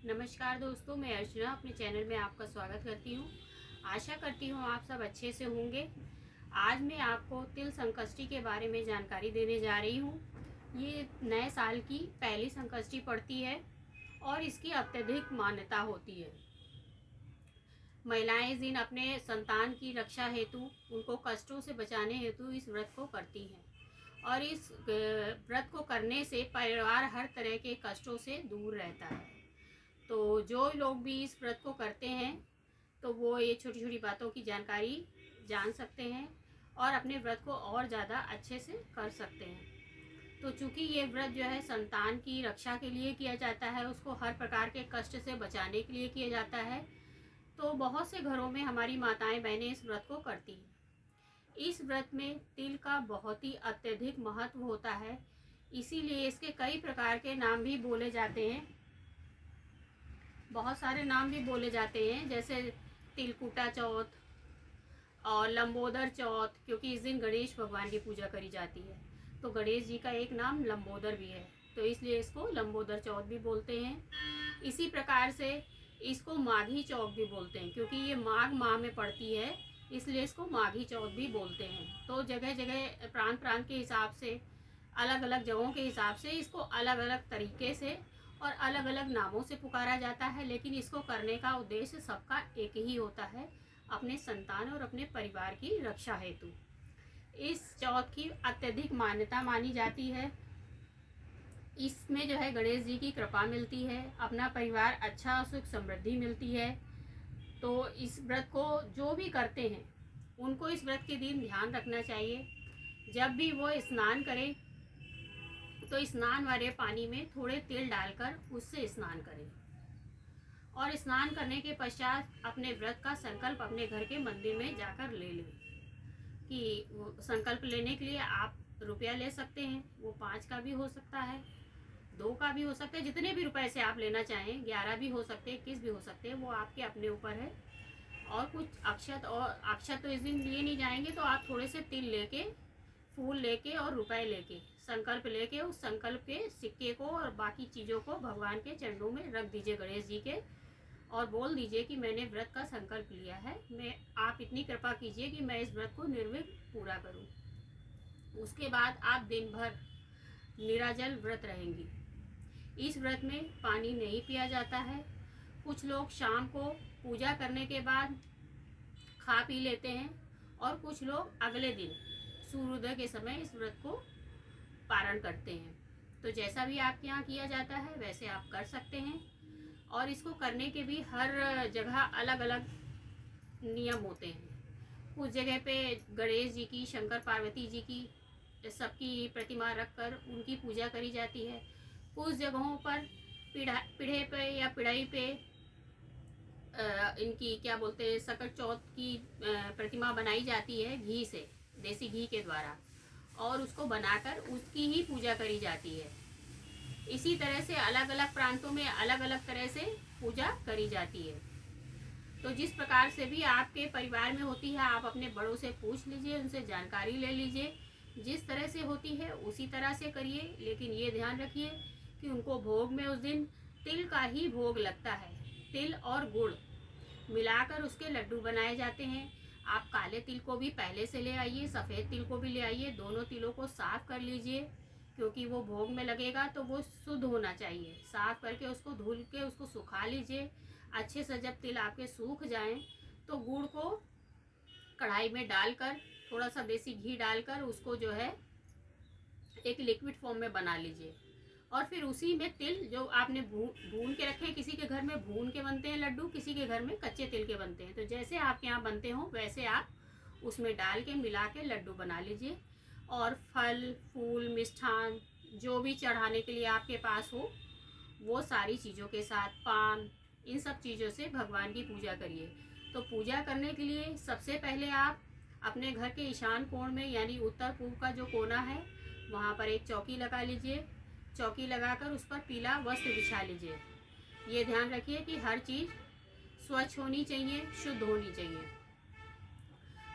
नमस्कार दोस्तों, मैं अर्चना अपने चैनल में आपका स्वागत करती हूँ। आशा करती हूँ आप सब अच्छे से होंगे। आज मैं आपको तिल संकष्टी के बारे में जानकारी देने जा रही हूँ। ये नए साल की पहली संकष्टी पड़ती है और इसकी अत्यधिक मान्यता होती है। महिलाएं इस दिन अपने संतान की रक्षा हेतु, उनको कष्टों से बचाने हेतु इस व्रत को करती हैं और इस व्रत को करने से परिवार हर तरह के कष्टों से दूर रहता है। तो जो लोग भी इस व्रत को करते हैं तो वो ये छोटी छोटी बातों की जानकारी जान सकते हैं और अपने व्रत को और ज़्यादा अच्छे से कर सकते हैं। तो चूँकि ये व्रत जो है संतान की रक्षा के लिए किया जाता है, उसको हर प्रकार के कष्ट से बचाने के लिए किया जाता है, तो बहुत से घरों में हमारी माताएं बहनें इस व्रत को करती हैं। इस व्रत में तिल का बहुत ही अत्यधिक महत्व होता है, इसीलिए इसके कई प्रकार के नाम भी बोले जाते हैं। बहुत सारे नाम भी बोले जाते हैं, जैसे तिलकुटा चौथ और लंबोदर चौथ, क्योंकि इस दिन गणेश भगवान की पूजा करी जाती है, तो गणेश जी का एक नाम लंबोदर भी है, तो इसलिए इसको लंबोदर चौथ भी बोलते हैं। इसी प्रकार से इसको माघी चौथ भी बोलते हैं, क्योंकि ये माघ माह में पड़ती है, इसलिए इसको माघी चौथ भी बोलते हैं। तो जगह जगह प्रांत प्रांत के हिसाब से, अलग अलग जगहों के हिसाब से इसको अलग अलग तरीके से और अलग अलग नामों से पुकारा जाता है, लेकिन इसको करने का उद्देश्य सबका एक ही होता है, अपने संतान और अपने परिवार की रक्षा हेतु। इस चौथ की अत्यधिक मान्यता मानी जाती है। इसमें जो है गणेश जी की कृपा मिलती है, अपना परिवार अच्छा सुख समृद्धि मिलती है। तो इस व्रत को जो भी करते हैं उनको इस व्रत के दिन ध्यान रखना चाहिए, जब भी वो स्नान करें तो स्नान वाले पानी में थोड़े तिल डालकर उससे स्नान करें और स्नान करने के पश्चात अपने व्रत का संकल्प अपने घर के मंदिर में जाकर ले लें। कि संकल्प लेने के लिए आप रुपया ले सकते हैं, वो 5 का भी हो सकता है, 2 का भी हो सकता है, जितने भी रुपए से आप लेना चाहें, 11 भी हो सकते हैं, 21 भी हो सकते हैं, वो आपके अपने ऊपर है। और कुछ अक्षत तो इस दिन लिए नहीं जाएंगे, तो आप थोड़े से तिल लेके, फूल लेके और रुपए लेके, संकल्प लेके उस संकल्प के सिक्के को और बाकी चीज़ों को भगवान के चरणों में रख दीजिए, गणेश जी के, और बोल दीजिए कि मैंने व्रत का संकल्प लिया है, मैं आप इतनी कृपा कीजिए कि मैं इस व्रत को निर्विघ्न पूरा करूं। उसके बाद आप दिन भर निराजल व्रत रहेंगी। इस व्रत में पानी नहीं पिया जाता है। कुछ लोग शाम को पूजा करने के बाद खा पी लेते हैं और कुछ लोग अगले दिन सूर्योदय के समय इस व्रत को पारण करते हैं। तो जैसा भी आपके यहाँ किया जाता है वैसे आप कर सकते हैं। और इसको करने के भी हर जगह अलग अलग नियम होते हैं। कुछ जगह पे गणेश जी की, शंकर पार्वती जी की, सबकी प्रतिमा रखकर उनकी पूजा करी जाती है। कुछ जगहों पर पीढ़े पे या पिढ़ाई पे इनकी क्या बोलते हैं, सकट चौथ की प्रतिमा बनाई जाती है घी से, देसी घी के द्वारा, और उसको बनाकर उसकी ही पूजा करी जाती है। इसी तरह से अलग अलग प्रांतों में अलग अलग तरह से पूजा करी जाती है। तो जिस प्रकार से भी आपके परिवार में होती है, आप अपने बड़ों से पूछ लीजिए, उनसे जानकारी ले लीजिए, जिस तरह से होती है उसी तरह से करिए। लेकिन ये ध्यान रखिए कि उनको भोग में उस दिन तिल का ही भोग लगता है। तिल और गुड़ मिलाकर उसके लड्डू बनाए जाते हैं। आप काले तिल को भी पहले से ले आइए, सफ़ेद तिल को भी ले आइए, दोनों तिलों को साफ कर लीजिए, क्योंकि वो भोग में लगेगा तो वो शुद्ध होना चाहिए। साफ करके उसको धुल के उसको सुखा लीजिए अच्छे से। जब तिल आपके सूख जाएं तो गुड़ को कढ़ाई में डालकर, थोड़ा सा देसी घी डालकर उसको जो है एक लिक्विड फॉर्म में बना लीजिए, और फिर उसी में तिल जो आपने भून के रखे हैं, किसी के घर में भून के बनते हैं लड्डू, किसी के घर में कच्चे तिल के बनते हैं, तो जैसे आपके यहाँ बनते हो वैसे आप उसमें डाल के मिला के लड्डू बना लीजिए। और फल फूल मिष्ठान जो भी चढ़ाने के लिए आपके पास हो, वो सारी चीज़ों के साथ, पान, इन सब चीज़ों से भगवान की पूजा करिए। तो पूजा करने के लिए सबसे पहले आप अपने घर के ईशान कोण में, यानी उत्तर पूर्व का जो कोना है, वहाँ पर एक चौकी लगा लीजिए। चौकी लगाकर उस पर पीला वस्त्र बिछा लीजिए। ये ध्यान रखिए कि हर चीज़ स्वच्छ होनी चाहिए, शुद्ध होनी चाहिए।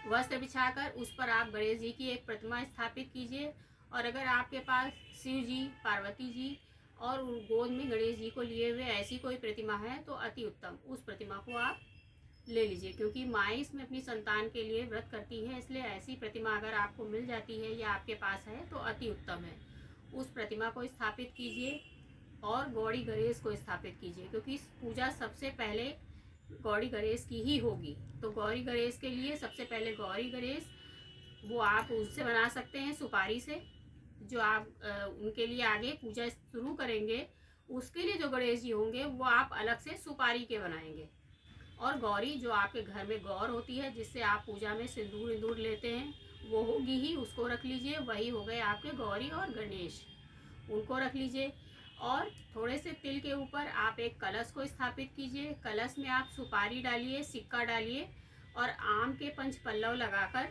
वस्त्र बिछाकर उस पर आप गणेश जी की एक प्रतिमा स्थापित कीजिए, और अगर आपके पास शिव जी, पार्वती जी और गोद में गणेश जी को लिए हुए ऐसी कोई प्रतिमा है तो अति उत्तम, उस प्रतिमा को आप ले लीजिए, क्योंकि माँ इसमें अपनी संतान के लिए व्रत करती है, इसलिए ऐसी प्रतिमा अगर आपको मिल जाती है या आपके पास है तो अति उत्तम है। उस प्रतिमा को स्थापित कीजिए और गौरी गणेश को स्थापित कीजिए, क्योंकि पूजा सबसे पहले गौरी गणेश की ही होगी। तो गौरी गणेश के लिए सबसे पहले गौरी गणेश वो आप उससे बना सकते हैं, सुपारी से, जो आप उनके लिए आगे पूजा शुरू करेंगे उसके लिए जो गणेश जी होंगे वो आप अलग से सुपारी के बनाएंगे। और गौरी जो आपके घर में गौर होती है जिससे आप पूजा में सिंदूर इंदूर लेते हैं वो होगी ही, उसको रख लीजिए। वही हो गए आपके गौरी और गणेश, उनको रख लीजिए। और थोड़े से तिल के ऊपर आप एक कलश को स्थापित कीजिए। कलश में आप सुपारी डालिए, सिक्का डालिए और आम के पंच पल्लव लगाकर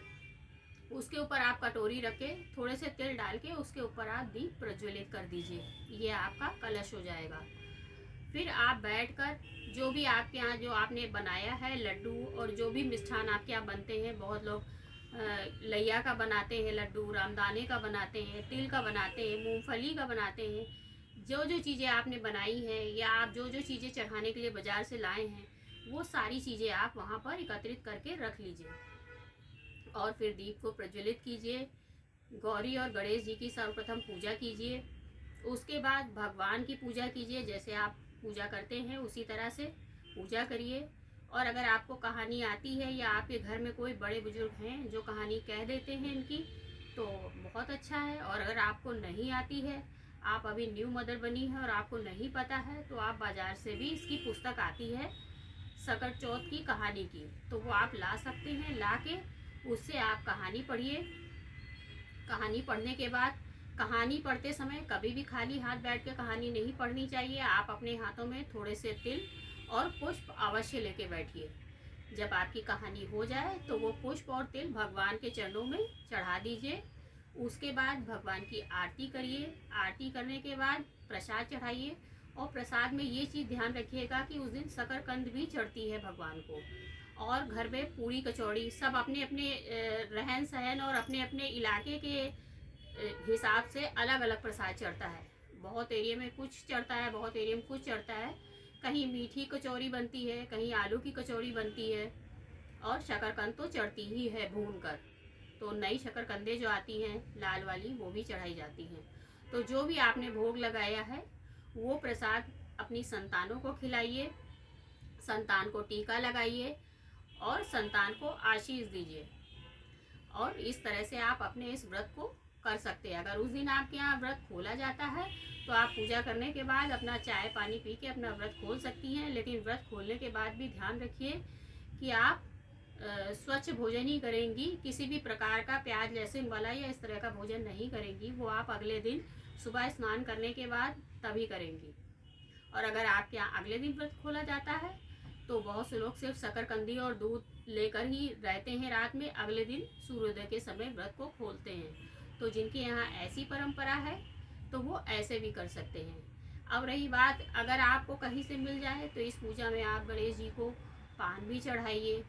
उसके ऊपर आप कटोरी रखे, थोड़े से तिल डाल के उसके ऊपर आप दीप प्रज्वलित कर दीजिए। ये आपका कलश हो जाएगा। फिर आप बैठकर जो भी आपके यहाँ जो आपने बनाया है लड्डू और जो भी मिष्ठान आपके यहाँ बनते हैं, बहुत लोग लैया का बनाते हैं लड्डू, रामदाने का बनाते हैं, तिल का बनाते हैं, मूंगफली का बनाते हैं, जो जो चीज़ें आपने बनाई हैं या आप जो जो चीज़ें चढ़ाने के लिए बाज़ार से लाए हैं वो सारी चीज़ें आप वहाँ पर एकत्रित करके रख लीजिए। और फिर दीप को प्रज्वलित कीजिए। गौरी और गणेश जी की सर्वप्रथम पूजा कीजिए। उसके बाद भगवान की पूजा कीजिए, जैसे आप पूजा करते हैं उसी तरह से पूजा करिए। और अगर आपको कहानी आती है या आपके घर में कोई बड़े बुजुर्ग हैं जो कहानी कह देते हैं इनकी, तो बहुत अच्छा है। और अगर आपको नहीं आती है, आप अभी न्यू मदर बनी है और आपको नहीं पता है, तो आप बाज़ार से भी इसकी पुस्तक आती है सकट चौथ की कहानी की, तो वो आप ला सकते हैं। ला के उससे आप कहानी पढ़िए। कहानी पढ़ने के बाद कहानी पढ़ते समय कभी भी खाली हाथ बैठ के कहानी नहीं पढ़नी चाहिए। आप अपने हाथों में थोड़े से तिल और पुष्प अवश्य लेके बैठिए। जब आपकी कहानी हो जाए तो वो पुष्प और तिल भगवान के चरणों में चढ़ा दीजिए। उसके बाद भगवान की आरती करिए। आरती करने के बाद प्रसाद चढ़ाइए। और प्रसाद में ये चीज़ ध्यान रखिएगा कि उस दिन शकरकंद भी चढ़ती है भगवान को। और घर में पूरी कचौड़ी सब अपने अपने रहन सहन और अपने अपने इलाके के हिसाब से अलग अलग प्रसाद चढ़ता है। बहुत एरिया में कुछ चढ़ता है, बहुत एरिया में कुछ चढ़ता है। कहीं मीठी कचौरी बनती है, कहीं आलू की कचौरी बनती है, और शकरकंद तो चढ़ती ही है भून कर। तो नई शकरकंदे जो आती हैं लाल वाली वो भी चढ़ाई जाती हैं। तो जो भी आपने भोग लगाया है वो प्रसाद अपनी संतानों को खिलाइए, संतान को टीका लगाइए और संतान को आशीष दीजिए। और इस तरह से आप अपने इस व्रत को कर सकते हैं। अगर उस दिन आपके यहाँ व्रत खोला जाता है तो आप पूजा करने के बाद अपना चाय पानी पी के अपना व्रत खोल सकती हैं। लेकिन व्रत खोलने के बाद भी ध्यान रखिए कि आप स्वच्छ भोजन ही करेंगी। किसी भी प्रकार का प्याज लहसुन वाला या इस तरह का भोजन नहीं करेंगी। वो आप अगले दिन सुबह स्नान करने के बाद तभी करेंगी। और अगर आपके यहाँ अगले दिन व्रत खोला जाता है तो बहुत से लोग सिर्फ शकरकंदी और दूध लेकर ही रहते हैं रात में, अगले दिन सूर्योदय के समय व्रत को खोलते हैं। तो जिनके यहाँ ऐसी परंपरा है तो वो ऐसे भी कर सकते हैं। अब रही बात, अगर आपको कहीं से मिल जाए तो इस पूजा में आप गणेश जी को पान भी चढ़ाइए।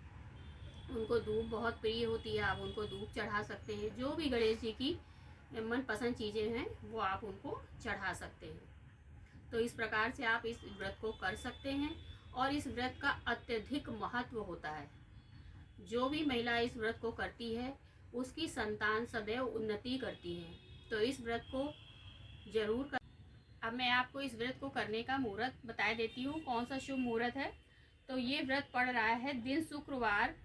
उनको धूप बहुत प्रिय होती है, आप उनको धूप चढ़ा सकते हैं। जो भी गणेश जी की मनपसंद चीज़ें हैं वो आप उनको चढ़ा सकते हैं। तो इस प्रकार से आप इस व्रत को कर सकते हैं। और इस व्रत का अत्यधिक महत्व होता है। जो भी महिला इस व्रत को करती है उसकी संतान सदैव उन्नति करती है। तो इस व्रत को जरूर कर। अब मैं आपको इस व्रत को करने का मुहूर्त बता देती हूँ, कौन सा शुभ मुहूर्त है। तो ये व्रत पड़ रहा है दिन शुक्रवार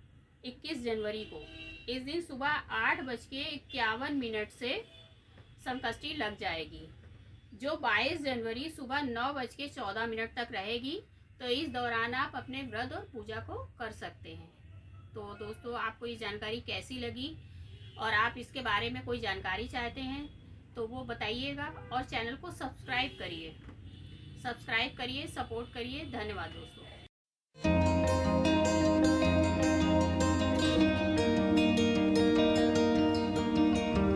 21 जनवरी को। इस दिन सुबह 8:51 से संकष्टी लग जाएगी, जो 22 जनवरी सुबह 9:14 तक रहेगी। तो इस दौरान आप अपने व्रत और पूजा को कर सकते हैं। तो दोस्तों, आपको ये जानकारी कैसी लगी और आप इसके बारे में कोई जानकारी चाहते हैं तो वो बताइएगा। और चैनल को सब्सक्राइब करिए, सपोर्ट करिए। धन्यवाद दोस्तों।